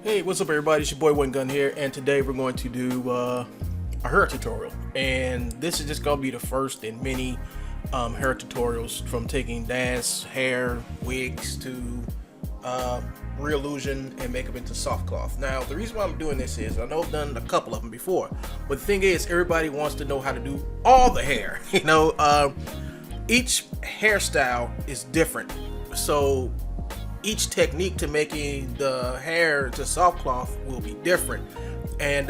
Hey, what's up everybody, it's your boy One Gun here, and today we're going to do a hair tutorial. And this is just going to be the first in many hair tutorials, from taking Daz Hair wigs to re-illusion and makeup into Softclotg. Now, the reason why I'm doing this is, I know I've done a couple of them before, but the thing is, everybody wants to know how to do all the hair. Each hairstyle is different, so each technique to making the hair to Softclotg will be different. And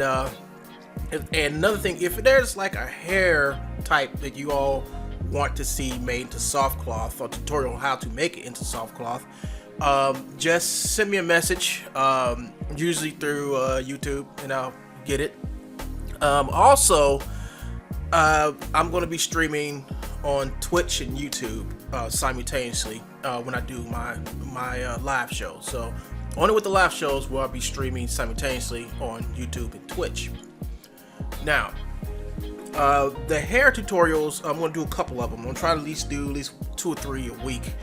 another thing, if there's like a hair type that you all want to see made into Softclotg, or tutorial on how to make it into Softclotg, just send me a message, usually through YouTube, and I'll get it. Also, I'm going to be streaming on Twitch and YouTube simultaneously when I do my live shows. So only with the live shows will I be streaming simultaneously on YouTube and Twitch. Now, the hair tutorials, I'm going to do a couple of them. I'm going to try to do at least 2 or 3 a week.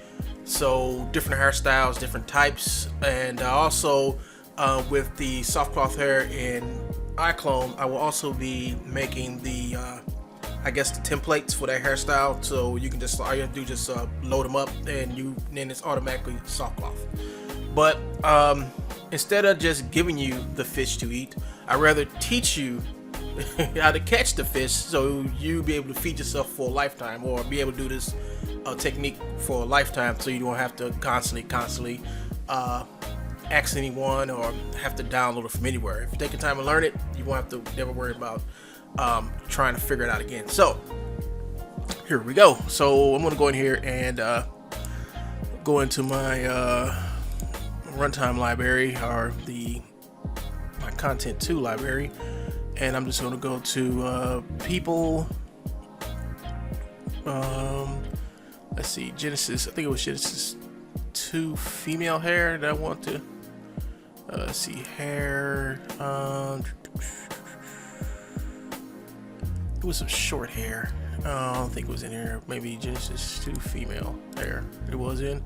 So different hairstyles, different types, and also with the Softclotg hair in Iclone, I will also be making the the templates for that hairstyle, so you can just, all you have to do is load them up, and then it's automatically Softclotg. But instead of just giving you the fish to eat, I'd rather teach you how to catch the fish, so you be able to feed yourself for a lifetime, or be able to do this technique for a lifetime, so you don't have to constantly ask anyone or have to download it from anywhere. If you take your time and learn it, you won't have to never worry about trying to figure it out again. So here we go. So I'm gonna go in here and go into my runtime library, or my content 2 library, and I'm just gonna go to people. Let's see, Genesis. I think it was Genesis 2 female hair that I want to see hair. It was some short hair. I don't think it was in here. Maybe Genesis 2 female hair. It was in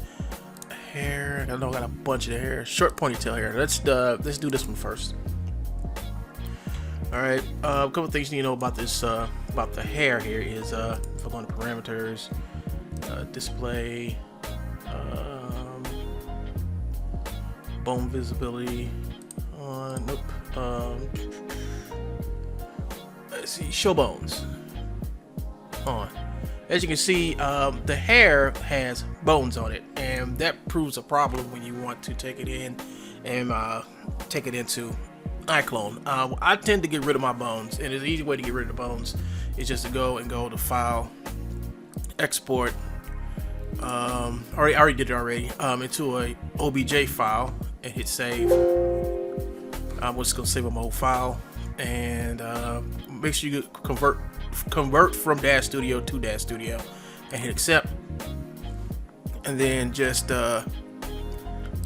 hair. I know I got a bunch of hair. Short ponytail hair. Let's do this one first. All right. A couple things you need to know about this, about the hair here is, if I go into parameters, display, bone visibility. Nope. Let's see, show bones on. As you can see, the hair has bones on it, and that proves a problem when you want to take it in and take it into Iclone. I tend to get rid of my bones, and an easy way to get rid of the bones is just to go to file, export. I already did it already, into a OBJ file, and hit save. I'm just gonna save my whole file, and make sure you convert from Daz Studio to Daz Studio, and hit accept, and then just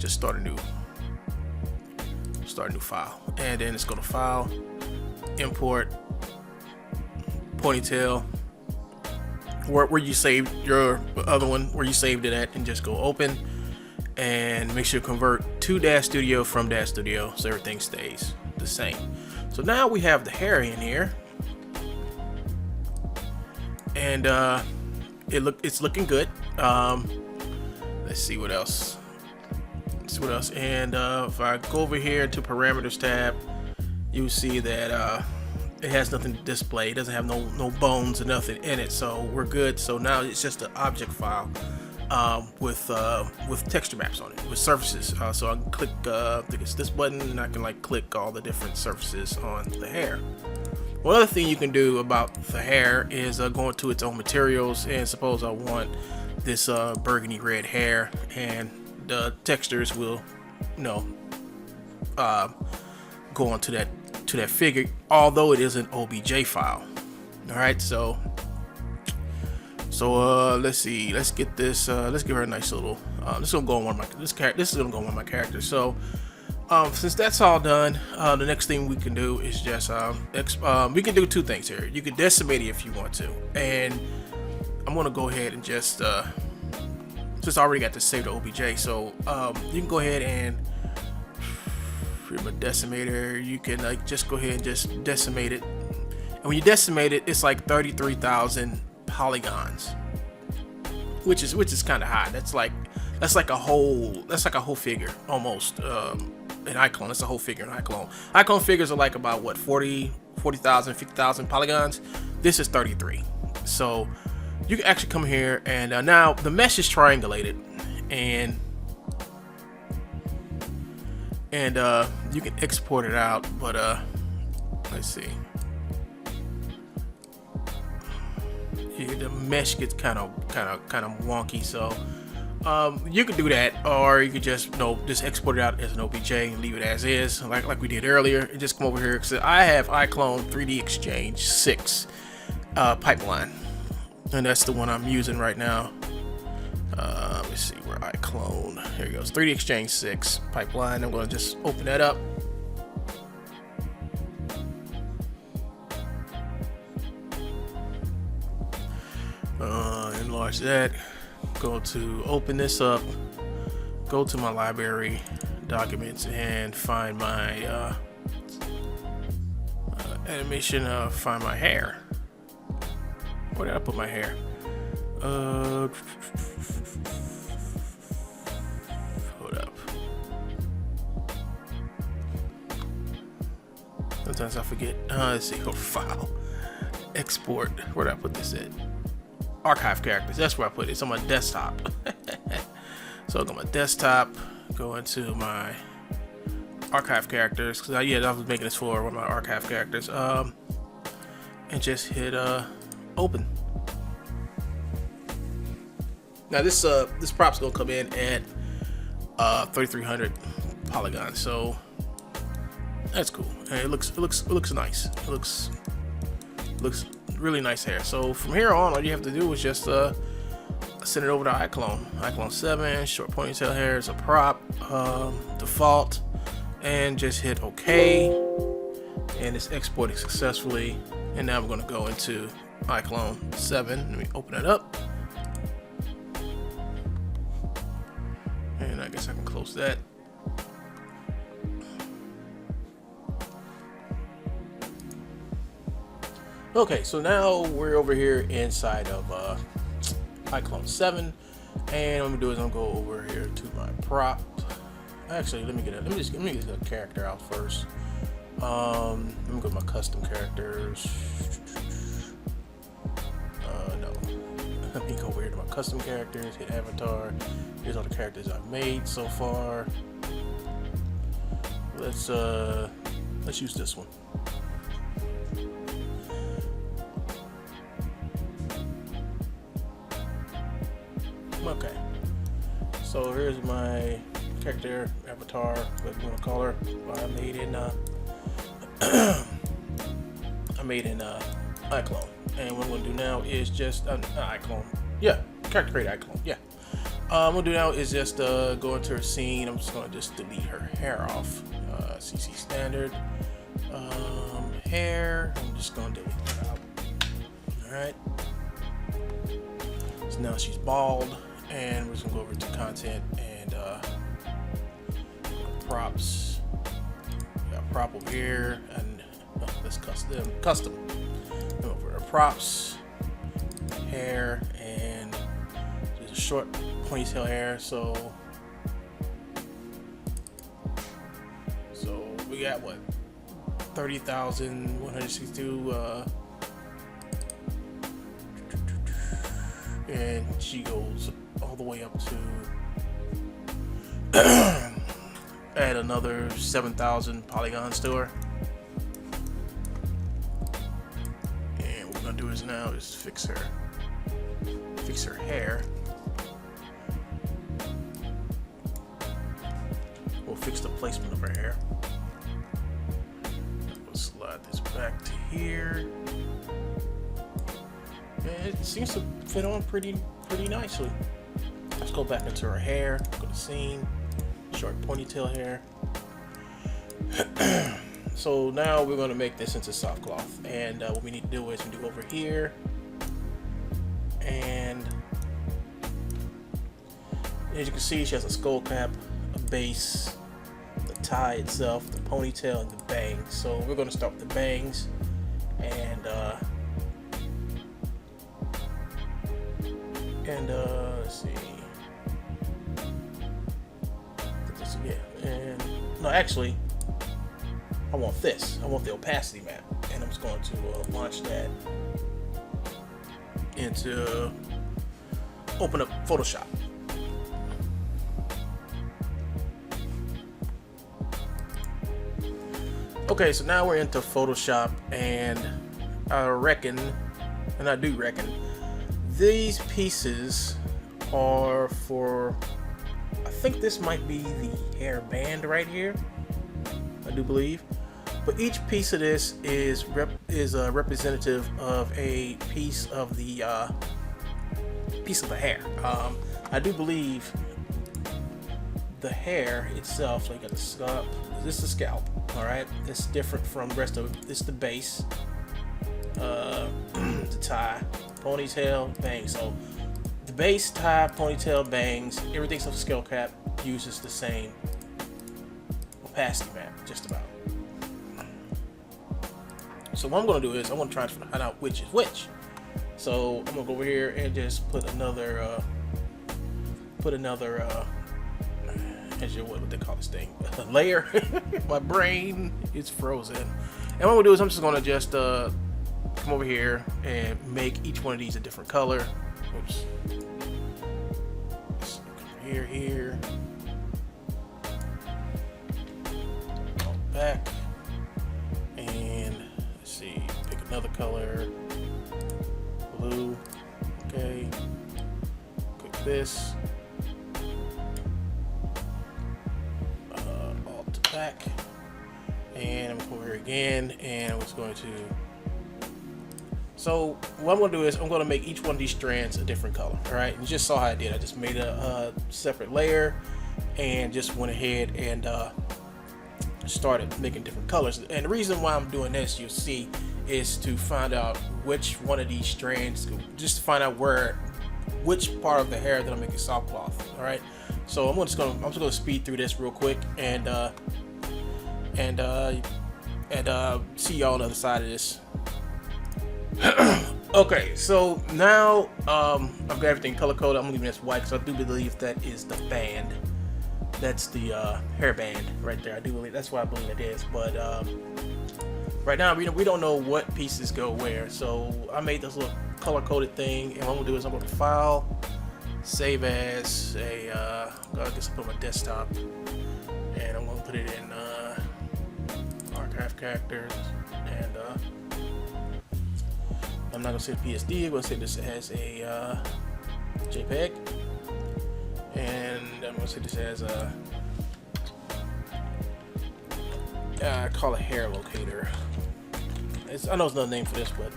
start a new file, and then it's go to file, import ponytail, where you saved your other one, where you saved it at, and just go open, and make sure you convert to Daz Studio from Daz Studio, so everything stays the same. So now we have the hair in here, and it's looking good. Let's see what else. And if I go over here to parameters tab, you see that it has nothing to display. It doesn't have no bones or nothing in it, so we're good. So now it's just an object file with texture maps on it, with surfaces. So I can click, I think it's this button, and I can click all the different surfaces on the hair. One other thing you can do about the hair is go into its own materials, and suppose I want this burgundy red hair, and the textures will, go onto that figure, although it is an OBJ file. All right, so let's see. Let's get this. Let's give her a nice little. This is gonna go on one of my. This is gonna go on one of my characters. So since that's all done, the next thing we can do is just we can do 2 things here. You can decimate it if you want to, and I'm gonna go ahead and just since I already got this saved to OBJ, so you can go ahead and from a decimator, you can like just go ahead and just decimate it. And when you decimate it, it's like 33,000 polygons, which is kind of high. That's like a whole figure almost. In Iclone, it's a whole figure in Iclone. Iclone figures are like about what 40,000, 50,000 polygons. This is 33. So you can actually come here and now the mesh is triangulated, and you can export it out. But let's see. Yeah, the mesh gets kind of wonky, so you could do that, or you could just just export it out as an OBJ and leave it as is, like we did earlier, and just come over here because I have Iclone 3D Exchange 6 pipeline, and that's the one I'm using right now. Let me see where Iclone. Here it goes, 3D Exchange 6 pipeline. I'm going to just open that up. Enlarge that. Go to open this up, go to my library documents and find my animation, find my hair. Where did I put my hair? Hold up. Sometimes I forget. Let's see, go file, export. Where did I put this at? Archive characters, that's where I put it. It's on my desktop. So I go to my desktop, go into my archive characters, because I was making this for one of my archive characters, and just hit open. Now this prop's gonna come in at 3,300 polygons, so that's cool. And it looks nice. It looks really nice hair. So from here on, all you have to do is just send it over to Iclone-7. Short ponytail hair is a prop, default, and just hit OK, and it's exporting successfully. And now we're going to go into Iclone-7. Let me open it up, and I guess I can close that. Okay, so now we're over here inside of Iclone-7, and what I'm gonna do is I'm gonna go over here to my prop. Actually, let me get the character out first. Let me go to my custom characters. No, let me go over here to my custom characters. Hit avatar. Here's all the characters I've made so far. Let's use this one. Okay, so here's my character avatar, whatever you want to call her. I made in Iclone, and what I'm gonna do now is just Iclone. Yeah, character create Iclone. Yeah. What I'm gonna do now is just go into her scene. I'm just gonna delete her hair off. CC standard hair. I'm just gonna delete that out. All right. So now she's bald. And we're just gonna go over to content and props. Got a prop over here, and let's custom. Go over to props, hair, and just a short ponytail hair. So we got what, 30,162. And she goes all the way up to add another 7,000 polygons to her. And what we're gonna do is now is fix her hair. We'll fix the placement of her hair. We'll slide this back to here. And it seems to fit on pretty nicely. Let's go back into her hair. Go to scene, short ponytail hair. So now we're going to make this into Softclotg, and what we need to do is we do over here, and as you can see, she has a skull cap, a base, the tie itself, the ponytail, and the bangs. So we're going to start with the bangs, and let's see. Yeah, and no, actually, I want this. I want the opacity map, and I'm just going to launch that into open up Photoshop. Okay, so now we're into Photoshop, and I reckon, and I do reckon, these pieces are for, I think this might be the hair band right here, I do believe. But each piece of this is representative of a piece of the hair. I do believe the hair itself, so you got the scalp. This is the scalp. All right, it's different from the rest of it. This is the base, the tie, ponytail, bangs. So the base, tie, ponytail, bangs, everything's off the scale cap uses the same opacity map, just about. So what I'm going to do is I'm going to try to find out which is which. So I'm going to go over here and just put another as you what they call this thing, layer. My brain is frozen. And what I'm going to do is I'm just going to just come over here and make each one of these a different color. Oops. Here. Go back. And let's see, pick another color. Blue. Okay. Click this. Alt back. And I'm going to go over here again, and I'm just going to. So what I'm going to do is I'm going to make each one of these strands a different color. All right, you just saw how I did. I just made a separate layer and just went ahead and started making different colors. And the reason why I'm doing this, you'll see, is to find out which one of these strands, just to find out which part of the hair that I'm making soft cloth. All right, so I'm just gonna speed through this real quick and see y'all on the other side of this. Okay, so now I've got everything color coded. I'm leaving this white because I do believe that is the band. That's the hair band right there. I do believe that's what I believe it is. But right now we don't know what pieces go where. So I made this little color coded thing, and what I'm gonna do is I'm gonna file, save as a. I guess I put it on my desktop, and I'm gonna put it in archive characters, and I'm not gonna say PSD. I'm gonna say this as a JPEG, and I'm gonna say this as a I call it hair locator. I know it's another name for this, but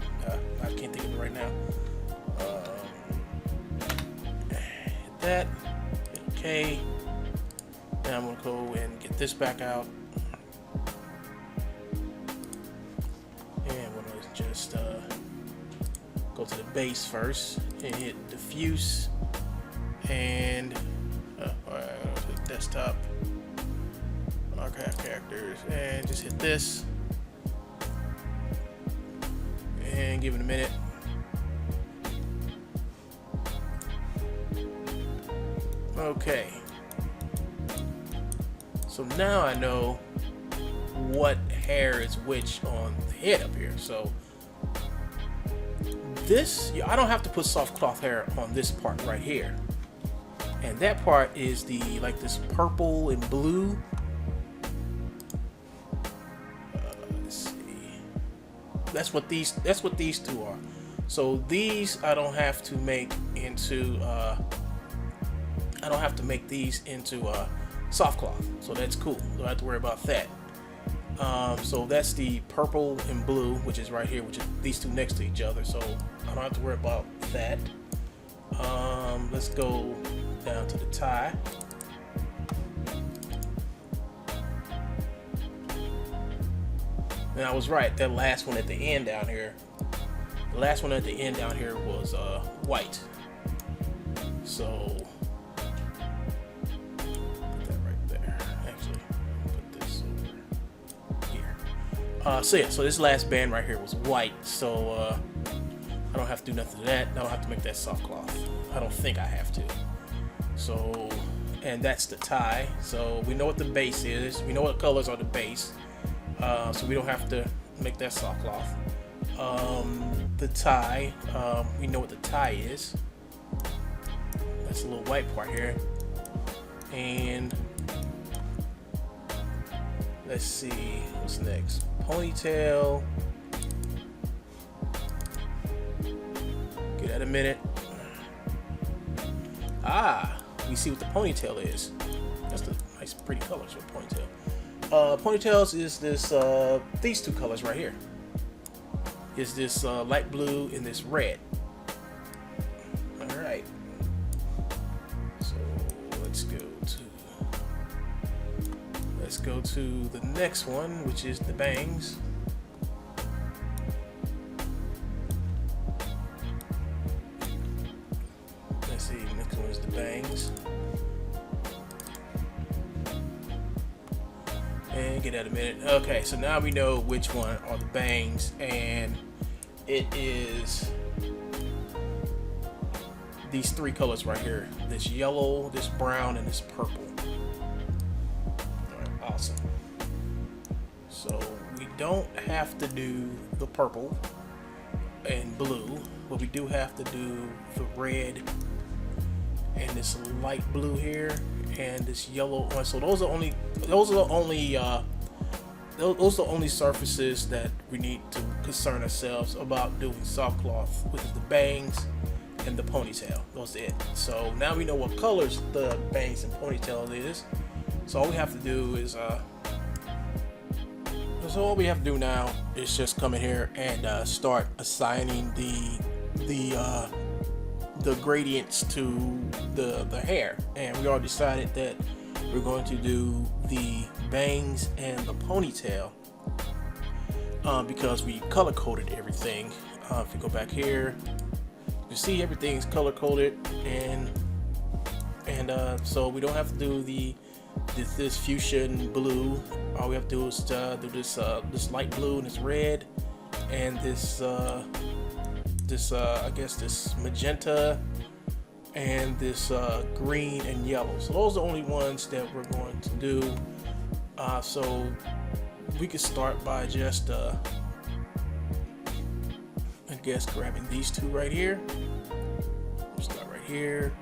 I can't think of it right now. Hit that. Hit OK. Now I'm gonna go and get this back out, and we're gonna just go to the base first and hit diffuse, and desktop, archive characters, and just hit this and give it a minute. Okay, so now I know what hair is which on the head up here. So this, I don't have to put Softclotg hair on this part right here, and that part is the this purple and blue. Let's see. That's what these two are. So these I don't have to make into these into Softclotg. So that's cool. Don't have to worry about that. So that's the purple and blue, which is right here, which is these two next to each other. So I don't have to worry about that. Let's go down to the tie. And I was right, that last one at the end down here, was white. So put that right there. Actually, put this So yeah, so this last band right here was white, so I don't have to do nothing to that. I don't have to make that soft cloth. I don't think I have to. So, and that's the tie. So we know what the base is. We know what colors are the base. So we don't have to make that soft cloth. The tie, we know what the tie is. That's a little white part here. And let's see, what's next? Ponytail. Give that a minute. We see what the ponytail is. That's the nice, pretty colors for ponytail. Ponytails is this, these two colors right here. Is this light blue and this red. All right. So let's go to the next one, which is the bangs. Let's see, the next one is the bangs. And get that a minute. Okay, so now we know which one are the bangs, and it is these three colors right here. This yellow, this brown, and this purple. Alright, awesome. So we don't have to do the purple and blue, but we do have to do the red and this light blue here and this yellow one. So those are the only surfaces that we need to concern ourselves about doing soft cloth, which is the bangs and the ponytail. Those are it. So now we know what colors the bangs and ponytail is. So all we have to do is now is just come in here and start assigning the gradients to the hair. And we already decided that we're going to do the bangs and the ponytail because we color coded everything. If you go back here, you see everything's color coded, and so we don't have to do this fuchsia blue. All we have to do is do this light blue and this red and this I guess this magenta and this green and yellow. So those are the only ones that we're going to do. So we could start by just I guess grabbing these two right here. Start right here.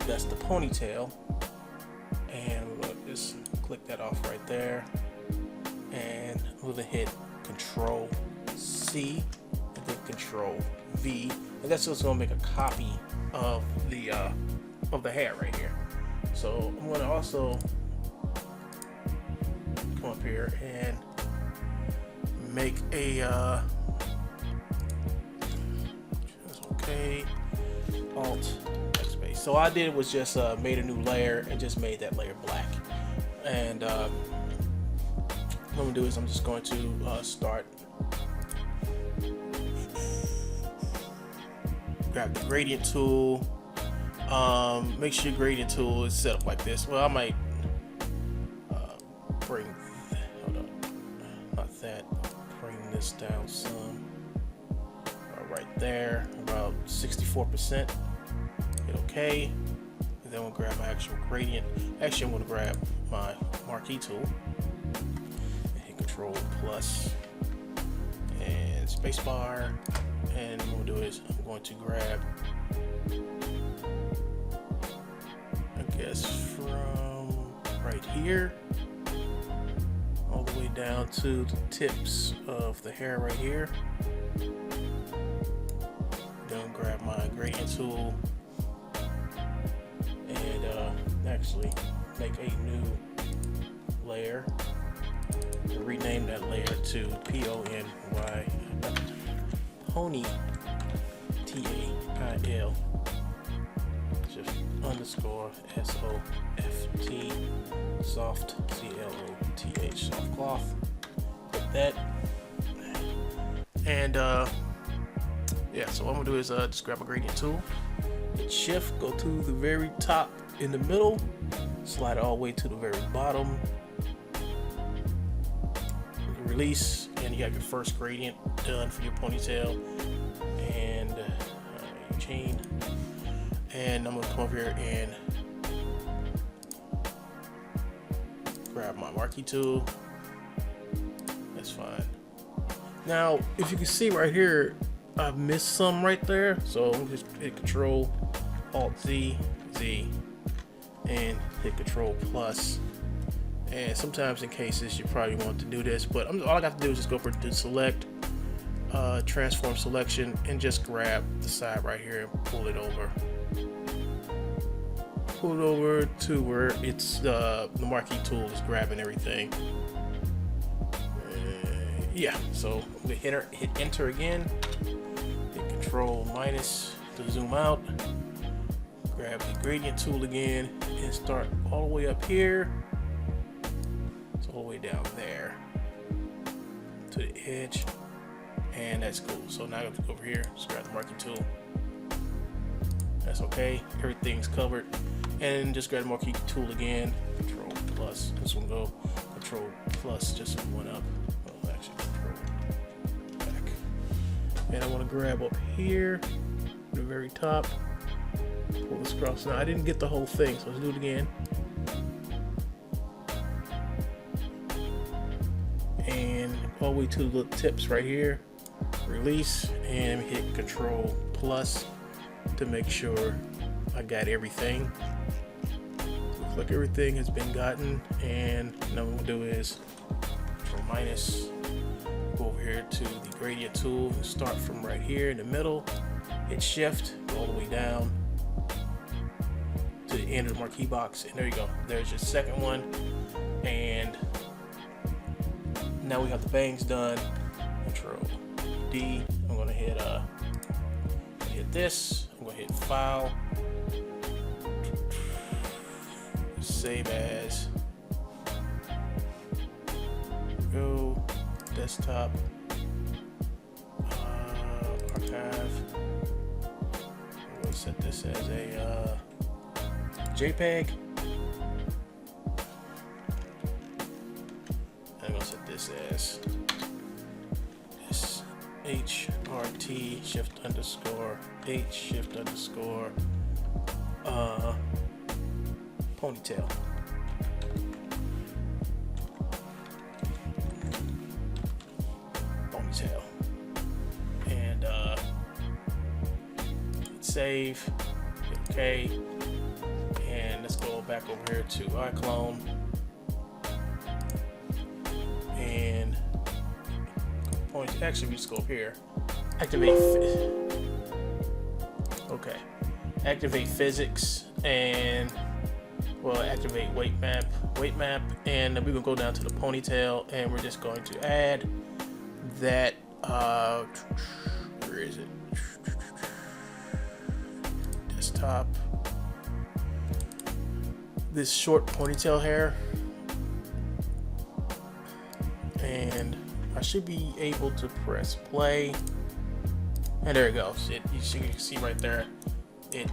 That's the ponytail, and we'll just click that off right there, and we'll hit Control C and then Control V, and that's just gonna make a copy of the hair right here. So I'm gonna also come up here and make a okay, Alt backspace. So all I did was just made a new layer and just made that layer black. And what I'm gonna do is I'm just going to start, grab the gradient tool. Make sure your gradient tool is set up like this. Well, I might bring, hold on, not that, bring this down some, right there, about 64%. Hit OK, and then we'll grab my actual gradient. Actually, I'm going to grab my marquee tool and hit Control plus and spacebar, and what I'm going to do is I'm going to grab, I guess from right here all the way down to the tips of the hair right here. Then grab my gradient tool and actually make a new layer. Rename that layer to P-O-N-Y, Pony, T-A-I-L, just underscore S-O-F-T, soft, C-L-O-T-H, soft cloth. Click that, and yeah, so what I'm gonna do is just grab a gradient tool, hit shift, go to the very top in the middle, slide it all the way to the very bottom, release, and you have your first gradient done for your ponytail, and your chain. And I'm gonna come over here and grab my marquee tool. That's fine. Now, if you can see right here, I've missed some right there, so I'm just hit Control Alt Z, and hit Control Plus. And sometimes in cases you probably want to do this, but all I got to do is just go for the select, transform selection, and just grab the side right here and pull it over. Pull it over to where it's the marquee tool is grabbing everything. Yeah, so we hit enter again, hit Control minus to zoom out, grab the gradient tool again, and start all the way up here. It's all the way down there to the edge, and that's cool. So now I have to go over here, just grab the marquee tool. That's okay, everything's covered. And just grab the marquee tool again, Control Plus. This one go Control Plus, just one up. Well, actually, Control back. And I want to grab up here, the very top. Pull this across. Now I didn't get the whole thing, so let's do it again. And all the way to the tips right here. Release and hit Control Plus to make sure I got everything. Looks like everything has been gotten, and now what I'm gonna do is Control minus, go over here to the gradient tool, start from right here in the middle, hit Shift, go all the way down to the end of the marquee box, and there you go. There's your second one, and now we have the bangs done. Control D. I'm gonna hit this. I'm gonna hit File, save as, go, desktop, archive. I'm gonna set this as a JPEG. I'm gonna set this as HRT shift underscore H shift underscore ponytail. And hit save, hit OK, and let's go back over here to Iclone and actually we just go up here, activate physics, and we'll activate weight map, and then we're gonna go down to the ponytail, and we're just going to add that where is it, desktop, this short ponytail hair, and I should be able to press play, and there it goes. You can see right there, it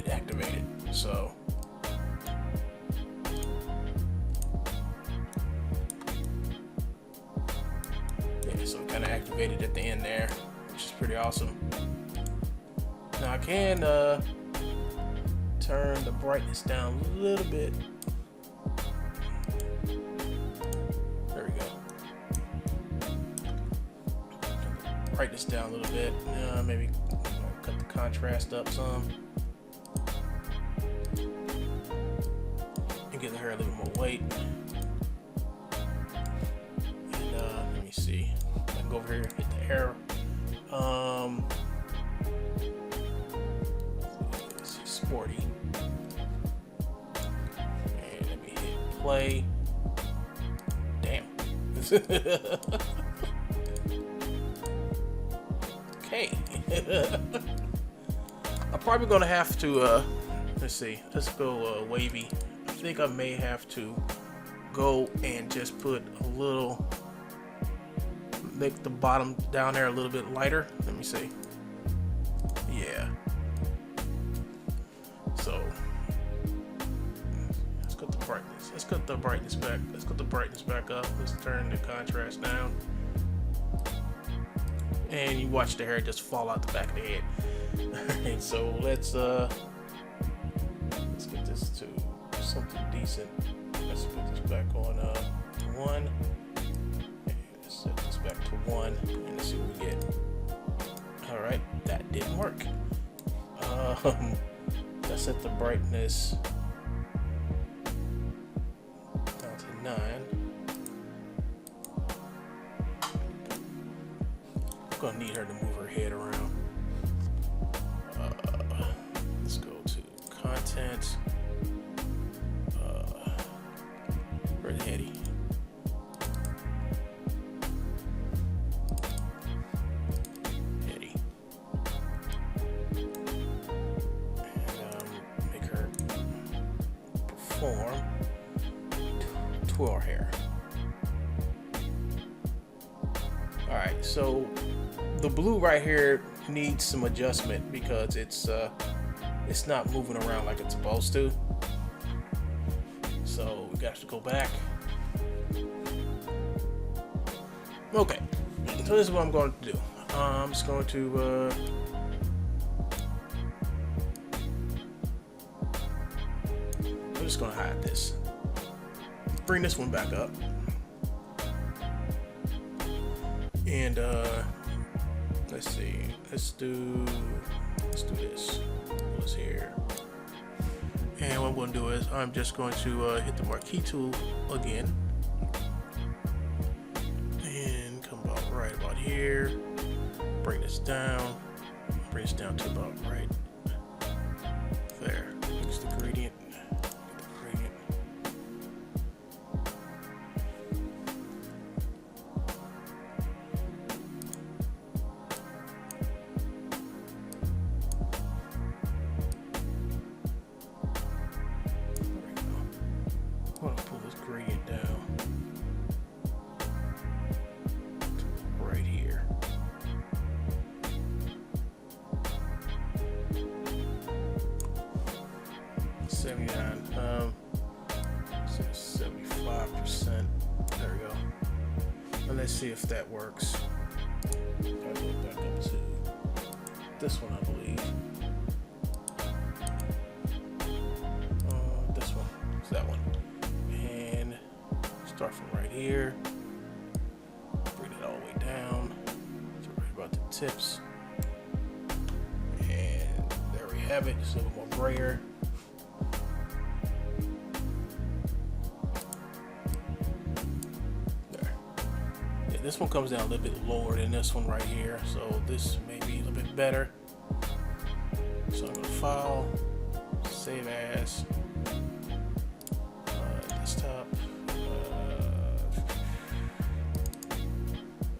activated. So yeah, so it kind of activated at the end there, which is pretty awesome. Now I can turn the brightness down a little bit. Brightness down a little bit. Maybe cut the contrast up some and give the hair a little more weight. And let me see. I can go over here and hit the hair. Let's see, sporty. And let me hit play. Damn. Okay. I'm probably gonna have to let's see, let's go wavy. I think I may have to go and just put a little, make the bottom down there a little bit lighter. Let me see. Yeah, so let's go to the brightness. Let's cut the brightness back. Let's cut the brightness back up. Let's turn the contrast down. And you watch the hair just fall out the back of the head. Alright, so let's get this to something decent. Let's put this back on 1. And let's set this back to 1 and let's see what we get. Alright, that didn't work. Let's set the brightness down to 9. I'm gonna need her to move her head around. Let's go to content. Where's Hetty? Hetty. And make her perform twirl hair. Alright, so the blue right here needs some adjustment because it's not moving around like it's supposed to. So we got to go back. Okay, so this is what I'm going to do. I'm just going to I'm just going to hide this. Bring this one back up. And let's see. Let's do this. Pull this here. And what I'm going to do is I'm just going to hit the marquee tool again. And come about right about here. Bring this down. Bring this down to about right there. Use the gradient. So 75%. There we go. And let's see if that works. I'll go back up to this one, I believe. This one. It's that one. And start from right here. Bring it all the way down to right about the tips. And there we have it. Just a little more grayer. This one comes down a little bit lower than this one right here, so this may be a little bit better. So I'm going to file, save as, desktop,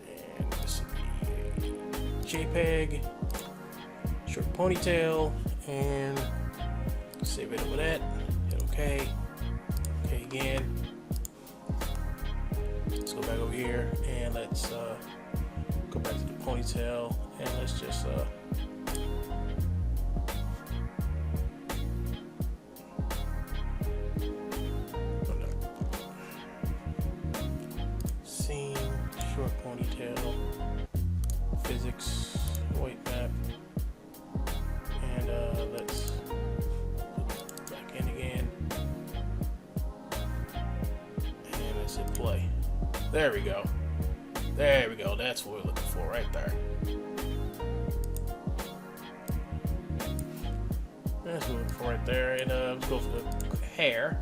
and this will be a JPEG, short ponytail, and save it over that, hit OK, OK again. Let's go back over here and let's go back to the ponytail and let's just scene, short ponytail, physics, white map, and let's put back in again and let's hit play. There we go. There we go. That's what we're looking for right there. That's what we're looking for right there. And let's go for the hair.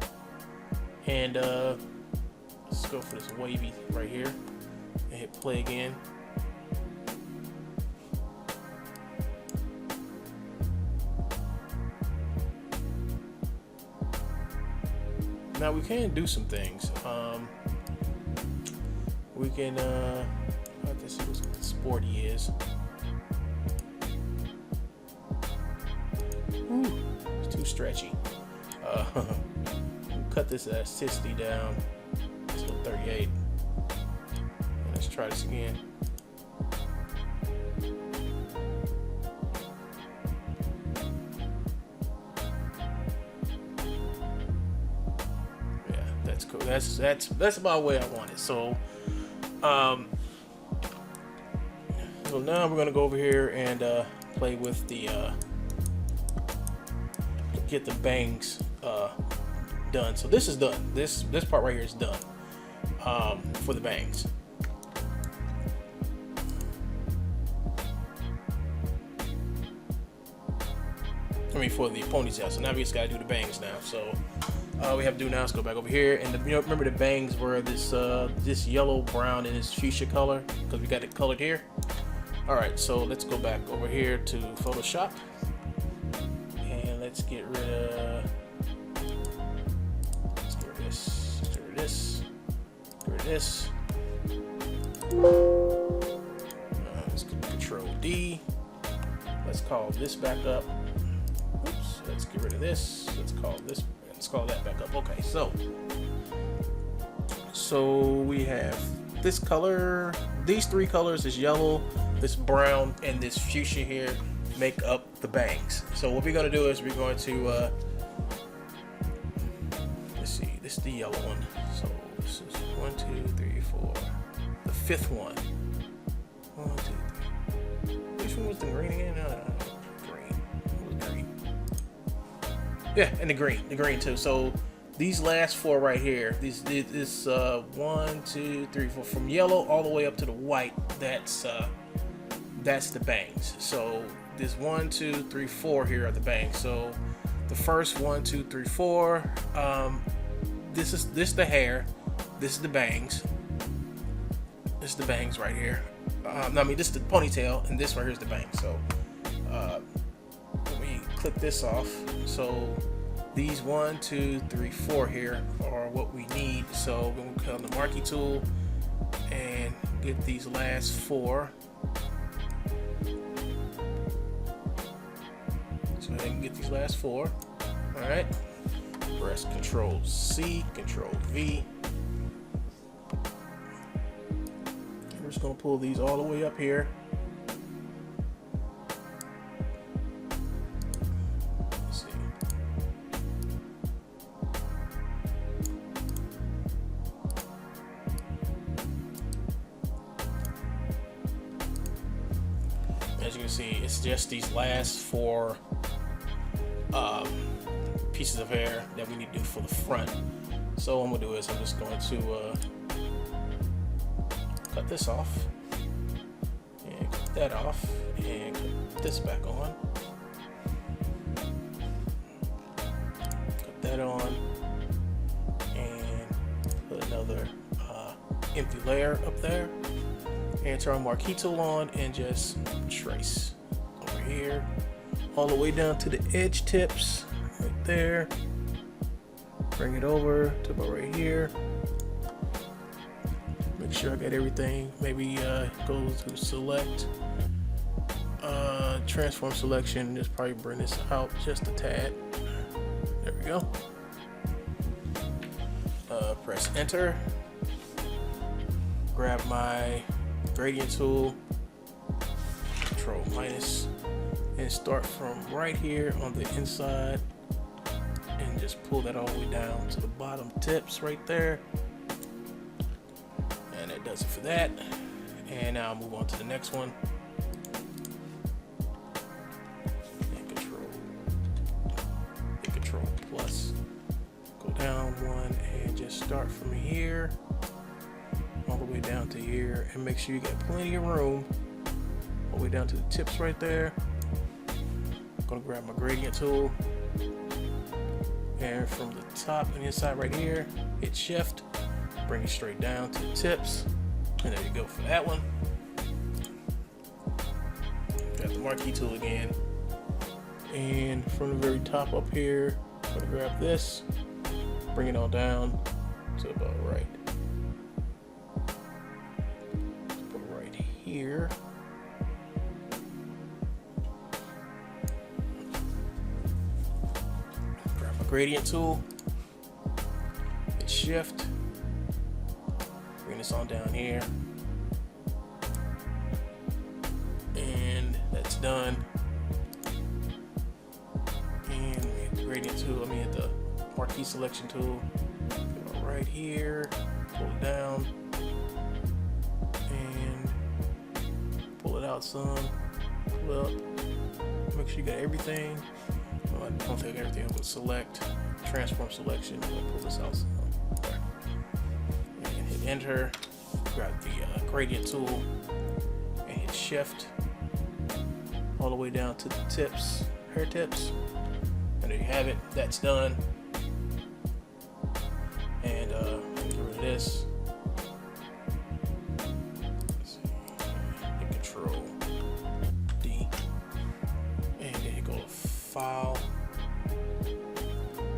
And let's go for this wavy right here. And hit play again. Now we can do some things. We can let's see what sporty is. Ooh, it's too stretchy. We'll cut this elasticity down to 38. And let's try this again. cool. That's about the way I want it. So, so now we're gonna go over here and play with the get the bangs done. So this is done. This part right here is done for the bangs. I mean, for the ponytail. So now we just gotta do the bangs now. So we have to do now is go back over here, and remember the bangs were this yellow, brown, and this fuchsia color because we got it colored here. All right, so let's go back over here to Photoshop, and let's get rid of this. Let's get rid of this. Get rid of this. Let's get Control D. Let's call this back up. Oops. Let's get rid of this. Let's call this. Let's call that back up. Okay, so we have this color. These three colors is yellow, this brown, and this fuchsia here make up the bangs. So what we're gonna do is we're going to let's see. This is the yellow one. So this is 1, 2, 3, 4. The fifth one. 1, 2, 3. Which one was the green again? No. Green. What was green? Yeah, and the green too. So these last four right here, this 1, 2, 3, 4, from yellow all the way up to the white. That's the bangs. So this 1, 2, 3, 4 here are the bangs. So the first 1, 2, 3, 4. This is the hair. This is the bangs. This is the bangs right here. This is the ponytail, and this right here is the bangs. So let me click this off. So these 1, 2, 3, 4 here are what we need. So we're gonna come to the marquee tool and get these last four. So I can get these last four. All right. Press Control C, Control V. We're just gonna pull these all the way up here. Let's see. As you can see, it's just these last four pieces of hair that we need to do for the front. So what I'm gonna do is I'm just going to cut this off and cut that off and cut this back on. Cut that on and put another empty layer up there, and turn marquee tool on and just trace over here all the way down to the edge tips right there. Bring it over to about right here. Make sure I got everything. Maybe go to select, transform selection. Just probably bring this out just a tad. There we go. Press enter. Grab my gradient tool, Control minus, and start from right here on the inside and just pull that all the way down to the bottom tips right there. And that does it for that. And now I'll move on to the next one. And Control plus. Go down one and just start from here all the way down to here, and make sure you got plenty of room all the way down to the tips right there. I'm gonna grab my gradient tool, and from the top and inside right here, hit shift, bring it straight down to the tips, and there you go for that one. Got the marquee tool again, and from the very top up here, I'm gonna grab this, bring it all down to about right here. Grab my gradient tool, hit shift, bring this on down here, and that's done. And hit the gradient tool, hit the marquee selection tool. Go right here, pull it down, and pull it out some. Pull it up. Make sure you got everything. Well, I don't take everything, but select, transform selection. I'm gonna pull this out some. Okay. And hit enter. Grab the gradient tool and hit shift all the way down to the tips, hair tips. And there you have it. That's done. And get rid of this. Let's see. Hit Control D. And then you go to File,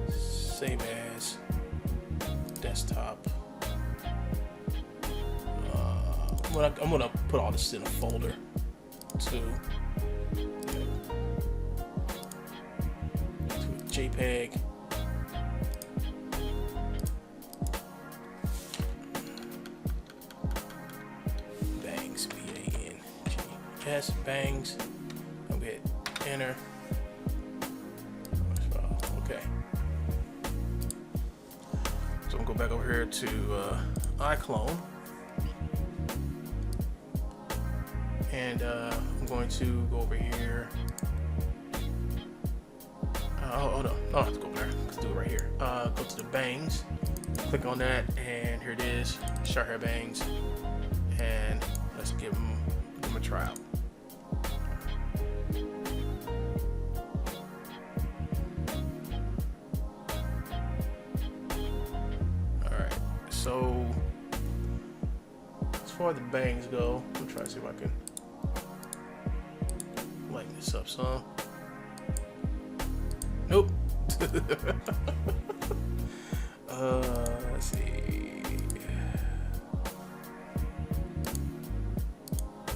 Save As, Desktop. I'm gonna put all this in a folder to a JPEG. Bangs, B-A-N-G-S, bangs. I'm gonna hit enter. Okay. So I'm gonna go back over here to Iclone. And I'm going to go over here. Hold on. No, I have to go over there. Let's do it right here. Go to the bangs. Click on that, and here it is. Short hair bangs. And let's give them a try out. Alright. So as far as the bangs go, I'm trying to see if I can lighten this up some. Nope. Let's see.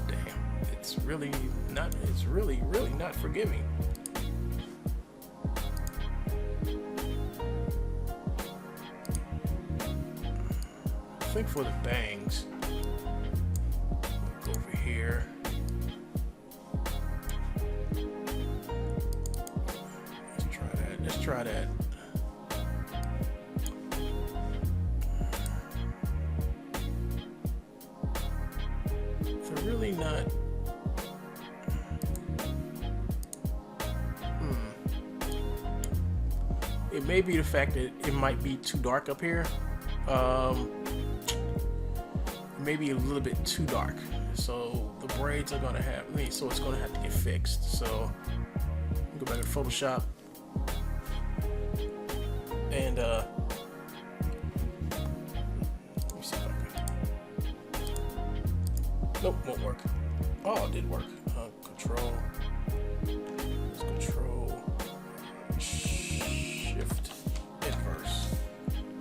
Damn, it's really not forgiving. I think for the bangs, go over here. Let's try that. They're really not. It may be the fact that it might be too dark up here. Maybe a little bit too dark. So the braids are gonna have. So it's gonna have to get fixed. So go back to Photoshop. And let me see if I can. Nope, won't work. Oh, it did work. Control Shift Inverse,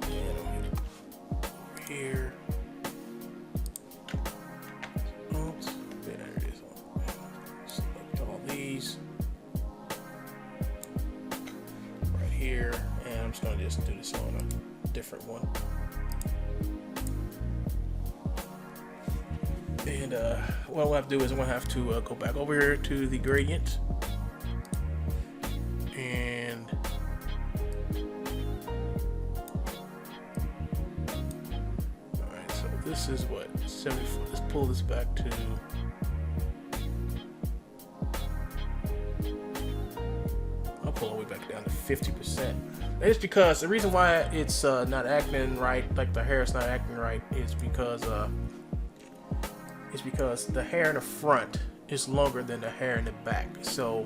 and I'll hit it over here. Oops, there it is. Select all these right here. I'm just gonna do this on a different one. And what we'll have to do is I'm gonna have to go back over here to the gradient. And alright, so this is what 74. Let's pull this back to pull all the way back down to 50%. It's because the reason why it's not acting right, like the hair is not acting right, is because the hair in the front is longer than the hair in the back. So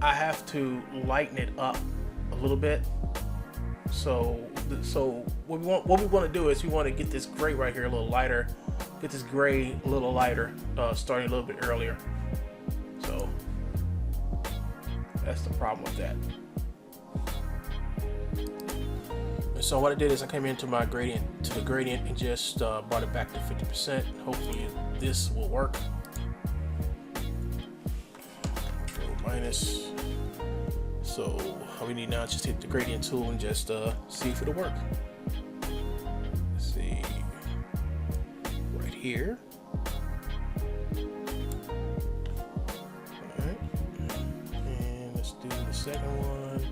I have to lighten it up a little bit. So what we want to do is we want to get this gray right here a little lighter. Get this gray a little lighter, starting a little bit earlier. So that's the problem with that. So what I did is I came into my gradient, and just brought it back to 50%. Hopefully this will work. Control minus. So all we need now is just hit the gradient tool and just see if it'll work. Let's see, right here. All right, and let's do the second one.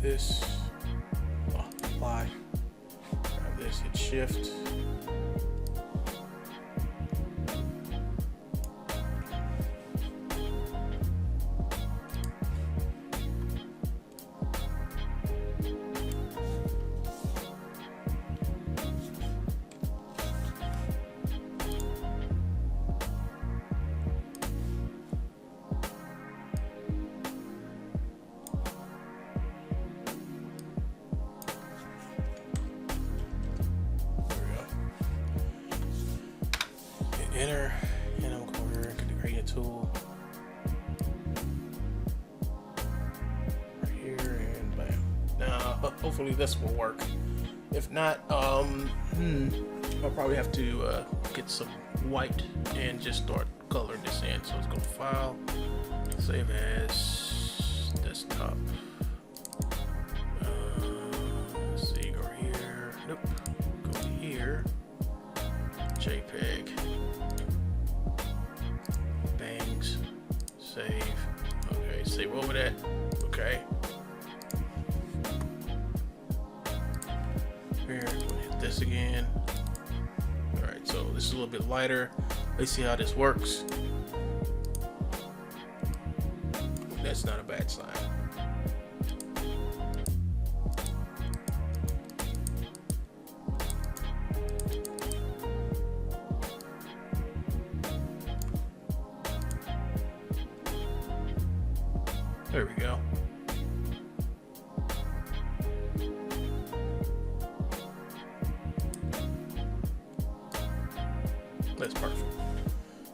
this, apply, grab this, hit shift. Enter, and I'm going to get the gradient tool right here, and bam. Now, hopefully this will work. If not, I'll probably have to get some white and just start coloring this in. So let's go to File, Save As, Desktop. Let's see, go here. Nope. Go here. JPEG. Save. Okay, save over that. Okay. Here, we'll hit this again. Alright, so this is a little bit lighter. Let's see how this works. That's not a bad sign. There we go. That's perfect.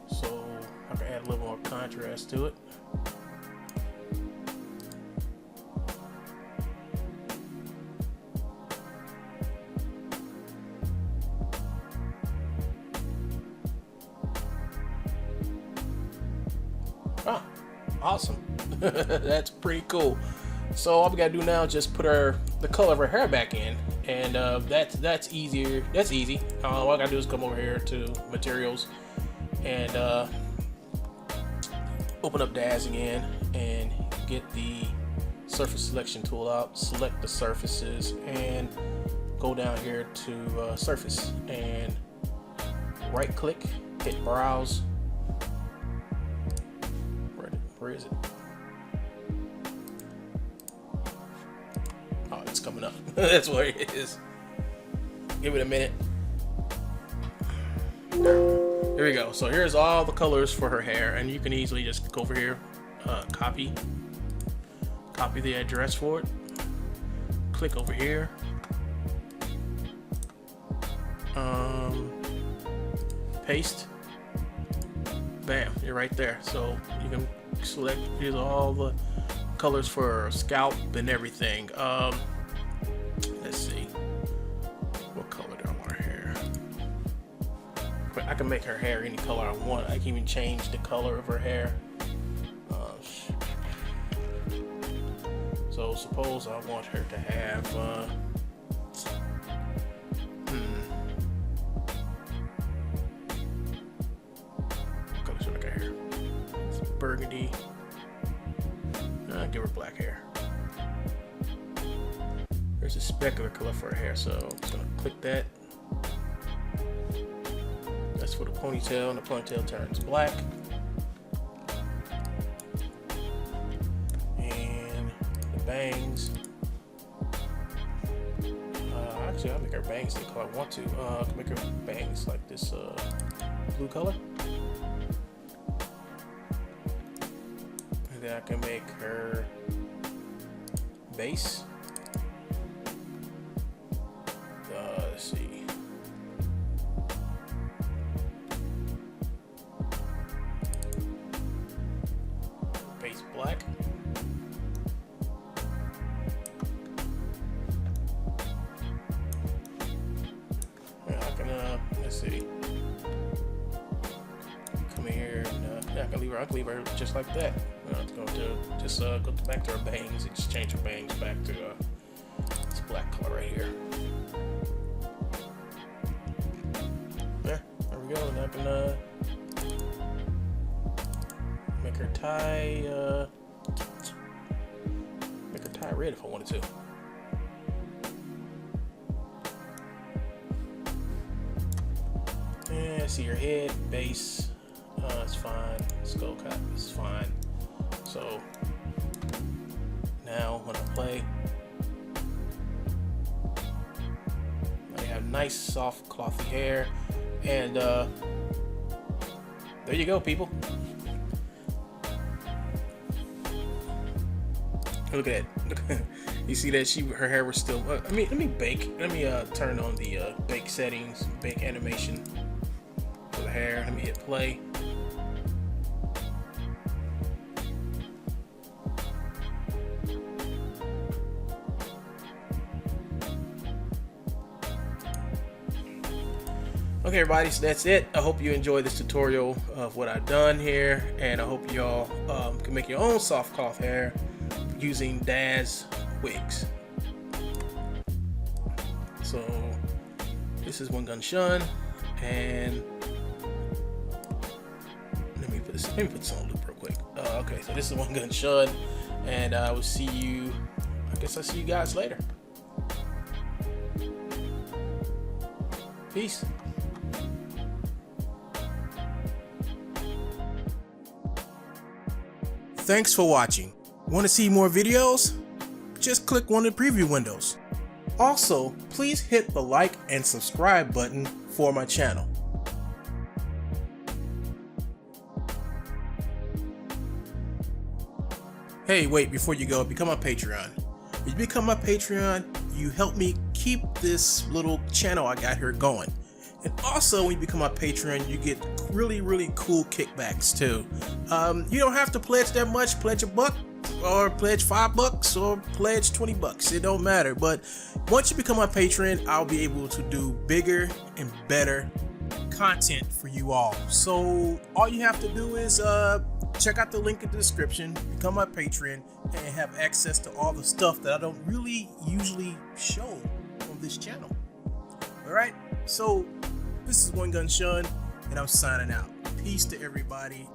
So I can add a little more contrast to it. Ah, awesome. That's pretty cool. So all we gotta do now is just put the color of her hair back in, and that's easier. That's easy. All I gotta do is come over here to materials and open up Daz again and get the surface selection tool out. Select the surfaces and go down here to surface and right click, hit browse. Where is it? Oh, it's coming up. That's where it is. Give it a minute. There we go. So here's all the colors for her hair, and you can easily just go over here, copy the address for it, click over here, paste, bam, you're right there. So you can select, here's all the colors for scalp and everything. Let's see, what color do I want her hair? I can make her hair any color I want. I can even change the color of her hair. So suppose I want her to have what color should I make her hair? It's burgundy. Give her black hair. There's a specular color for her hair, so I'm just gonna click that. That's for the ponytail, and the ponytail turns black. And the bangs. Actually, I'll make her bangs the color I want to. I can make her bangs like this blue color. And then I can make her base. Let's see. Base black. Yeah, I can let's see. Come here and yeah, I can leave her just like that. Go to just go back to her bangs and just change her bangs back to this black color right here. Yeah, there we go. And I can make her tie red if I wanted to. there. See your head, base, it's fine. Skull cap is fine. So now when I play, I have nice soft clothy hair, and there you go, people. Look at that. You see that her hair was still. Let me bake. Let me turn on the bake settings, bake animation for the hair. Let me hit play. Okay, everybody, so that's it. I hope you enjoyed this tutorial of what I've done here, and I hope y'all can make your own Softclotg hair using Daz wigs. So this is One Gun Shun, and let me put this on loop real quick. Okay, so this is One Gun Shun, and I will see you. I guess I'll see you guys later. Peace. Thanks for watching. Want to see more videos? Just click one of the preview windows. Also, please hit the like and subscribe button for my channel. Hey, wait, before you go, become a Patreon. If you become a Patreon, you help me keep this little channel I got here going. And also, when you become a Patreon, you get really cool kickbacks too. You don't have to pledge that much. Pledge $1 or pledge $5 or pledge $20. It don't matter. But once you become a patron, I'll be able to do bigger and better content for you all. So all you have to do is check out the link in the description, become my patron, and have access to all the stuff that I don't really usually show on this channel. Alright, so this is One Gun Shun, and I'm signing out. Peace to everybody.